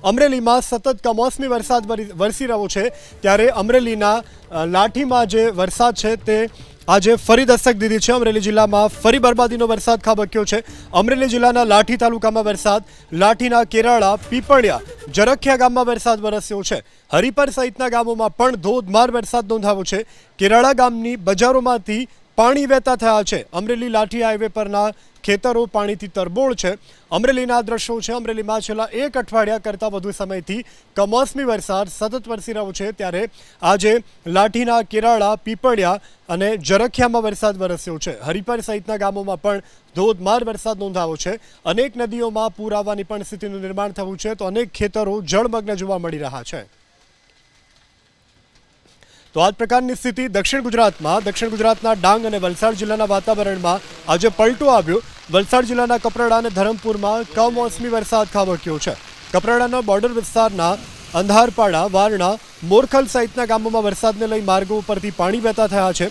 અમરેલીમાં સતત કમોસમી વરસાદ વરસી રહ્યો છે ત્યારે અમરેલીના લાઠીમાં જે વરસાદ છે તે આજે ફરી દસ્તક દીધી છે। અમરેલી જિલ્લામાં ફરી બરબાદીનો વરસાદ ખાબક્યો છે। અમરેલી જિલ્લાના લાઠી તાલુકામાં વરસાદ, લાઠીના કેરાળા, પીપળિયા, જરખિયા ગામમાં વરસાદ વરસ્યો છે। હરિપર સહિતના ગામોમાં પણ ધોધમાર વરસાદ નોંધાયો છે। કેરાળા ગામની બજારોમાંથી પાણી વહેતા થયા છે। અમરેલી લાઠી હાઈવે પરના ખેતરો પાણીથી તરબોળ છે। અમરેલીના દ્રશ્યો છે। અમરેલીમાં છેલ્લા એક અઠવાડિયા કરતાં વધુ સમયથી કમોસમી વરસાદ સતત વરસી રહ્યો છે ત્યારે આજે લાઠીના કેરાળા, પીપળિયા અને જરખિયામાં વરસાદ વરસ્યો છે। હરિપર સહિતના ગામોમાં પણ ધોધમાર વરસાદ નોંધાયો છે। અનેક નદીઓમાં પૂર આવવાની પણ સ્થિતિનું નિર્માણ થયું છે તો અનેક ખેતરો જળમગ્ન જોવા મળી રહ્યા છે। તો આ પ્રકારની સ્થિતિ દક્ષિણ ગુજરાતના ડાંગ અને વલસાડ જિલ્લાના વાતાવરણમાં આજે પલટો આવ્યો। વલસાડ જિલ્લાના કપરાડા અને ધરમપુરમાં કમોસમી વરસાદ ખાબક્યો છે। કપરાડાના બોર્ડર વિસ્તારના અંધારપાડા, વારણા, મોરખલ સહિતના ગામોમાં વરસાદને લઈ માર્ગો ઉપરથી પાણી વહેતા થયા છે।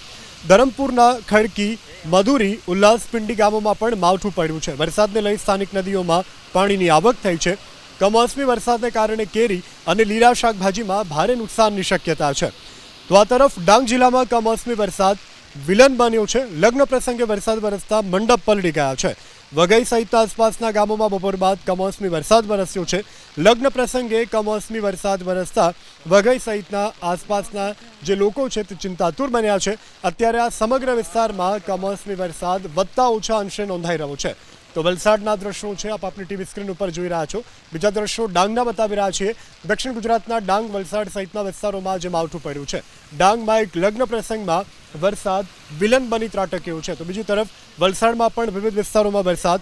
ધરમપુરના ખડકી, મધુરી, ઉલ્લાસપિંડી ગામોમાં પણ માવઠું પડ્યું છે। વરસાદને લઈ સ્થાનિક નદીઓમાં પાણીની આવક થઈ છે। કમોસમી વરસાદને કારણે કેરી અને લીલા શાકભાજીમાં ભારે નુકસાનની શક્યતા છે। તો આ તરફ ડાંગ જિલ્લામાં કમોસમી વરસાદ વિલન બન્યો છે। લગ્ન પ્રસંગે વરસાદ વરસતા મંડપ પલળી ગયા છે। વઘઈ સહિત આસપાસના ગામોમાં બપોર બાદ કમોસમી વરસાદ વરસ્યો છે। લગ્ન પ્રસંગે કમોસમી વરસાદ વરસતા વઘઈ સહિતના આસપાસના જે લોકો છે તે ચિંતાતુર બન્યા છે। અત્યારે આ સમગ્ર વિસ્તારમાં કમોસમી વરસાદ વધતા ઓછા અંશે નોંધાઈ રહ્યો છે। તો વલસાડના દ્રશ્યો છે, આપ આપની ટીવી સ્ક્રીન ઉપર જોઈ રહ્યા છો। બીજા દ્રશ્યો ડાંગના બતાવી રહ્યા છીએ। દક્ષિણ ગુજરાતના ડાંગ, વલસાડ સહિતના વિસ્તારોમાં જે માવઠું પડ્યું છે। ડાંગમાં એક લગ્ન પ્રસંગમાં વરસાદ વિલન બની ત્રાટક્યો છે તો બીજી તરફ વલસાડમાં પણ વિવિધ વિસ્તારોમાં વરસાદ